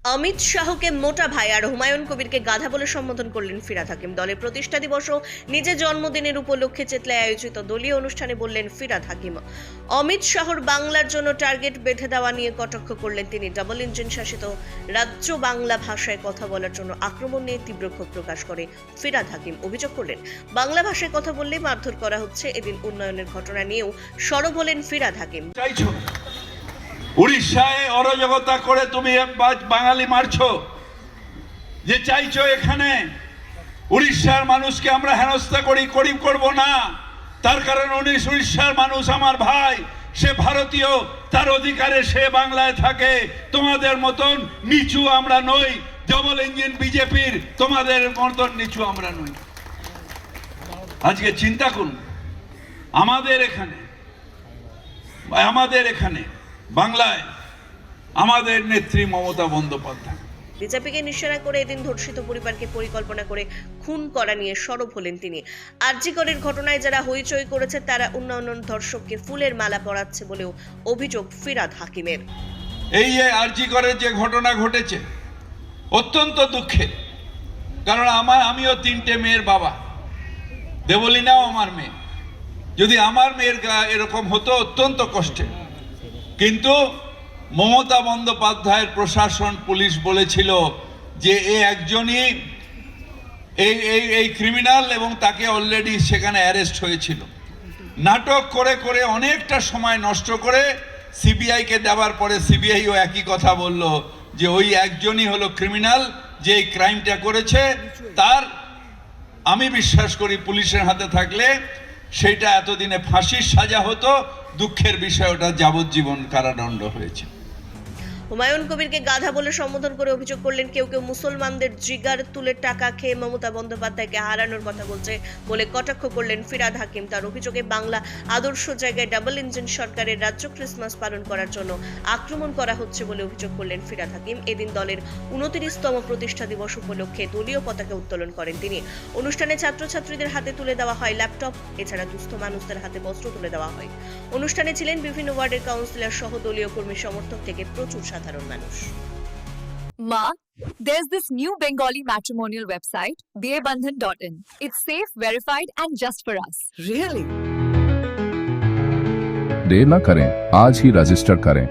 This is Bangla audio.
অমিত শাহকে মোটা ভাই আর হুমায়ুন কবিরকে গাধা বলে সম্বোধন করলেন ফিরহাদ হাকিম। দলের প্রতিষ্ঠা দিবস ও নিজের জন্মদিনের উপলক্ষে চেতলায় আয়োজিত দলীয় অনুষ্ঠানে বললেন ফিরহাদ হাকিম। অমিত শাহর বাংলার জন্য টার্গেট বেঁধে দেওয়া নিয়ে কটাক্ষ করলেন তিনি। ডাবল ইঞ্জিন শাসিত রাজ্য বাংলা ভাষায় কথা বলার জন্য আক্রমণ নিয়ে তীব্র ক্ষোভ প্রকাশ করে ফিরহাদ হাকিম। অভিযোগ করলেন বাংলা ভাষায় কথা বললেই মারধর করা হচ্ছে। এদিন উন্নয়নের ঘটনা নিয়েও সরব হলেন ফিরহাদ হাকিম। উড়িষ্যায় অরাজকতা করে তুমি বাঙালি মারছো, যে চাইছো এখানে উড়িষ্যার মানুষকে আমরা হেনস্থা করব না। তার কারণ উড়িষ্যার মানুষ আমার ভাই, সে ভারতীয়, তার অধিকারে সে বাংলায় থাকে। তোমাদের মতন নিচু আমরা নই। ডবল ইঞ্জিন বিজেপির তোমাদের মতন নিচু আমরা নই। আজকে চিন্তা করুন, আমাদের এখানে বাংলায় আমাদের নেত্রী মমতা বন্দ্যোপাধ্যায় বিজেপিকে নিশানা করে এদিন ধর্ষিত পরিবারকে পরিকল্পনা করে খুন করা নিয়ে সরব হলেন তিনি। আরজিকরের ঘটনায় যারা হইচই করেছে তারা উন্নয়ন ধর্ষককে ফুলের মালা পরাচ্ছে বলেও অভিযোগ ফিরহাদ হাকিমের। এই যে আরজিকরের যে ঘটনা ঘটেছে অত্যন্ত দুঃখের, কারণ আমিও 3টে মেয়ের বাবা, দেবলীনাও আমার মেয়ে। যদি আমার মেয়ের এরকম হতো অত্যন্ত কষ্টে। কিন্তু মমতা বন্দ্যোপাধ্যায়ের প্রশাসন, পুলিশ বলেছিল যে একজনই এই ক্রিমিনাল এবং তাকে অলরেডি সেখানে অ্যারেস্ট হয়েছিল। নাটক করে করে অনেকটা সময় নষ্ট করে সিবিআইকে দেওয়ার পরে সিবিআইও একই কথা বলল যে ওই একজনই হলো ক্রিমিনাল, যে এই ক্রাইমটা করেছে। তার আমি বিশ্বাস করি পুলিশের হাতে থাকলে সেটা এতদিনে ফাঁসির সাজা হতো। দুঃখের বিষয় ওটা যাবজ্জীবন কারাদণ্ড হয়েছে। হুমায়ুন কবিরকে গাধা বলে সম্বোধন করে অভিযোগ করলেন কেউ কেউ মুসলমানদের জিগার তুলে টাকা খেয়ে মমতা বন্দ্যোপাধ্যায়কে হারানোর কথা বলছে বলে কটাক্ষ করলেন ফিরহাদ হাকিম। তার অভিযোগে বাংলা আদর্শ জায়গায় ডাবল ইঞ্জিন সরকারের রাজ্য ক্রিসমাস পালন করার জন্য আক্রমণ করা হচ্ছে বলে অভিযোগ করলেন ফিরহাদ হাকিম। এদিন দলের 29তম প্রতিষ্ঠা দিবস উপলক্ষে দলীয় পতাকা উত্তোলন করেন তিনি। অনুষ্ঠানে ছাত্রছাত্রীদের হাতে তুলে দেওয়া হয় ল্যাপটপ, এছাড়া দুস্থ মানুষদের হাতে বস্ত্র তুলে দেওয়া হয়। অনুষ্ঠানে ছিলেন বিভিন্ন ওয়ার্ডের কাউন্সিলর সহ দলীয় কর্মী সমর্থক থেকে প্রচুর সাধারণ মানুষ। Ma, there's this new Bengali matrimonial website, BABandhan.in. It's safe, verified, and just for us. Really? देर न करें, आज ही रजिस्टर करें।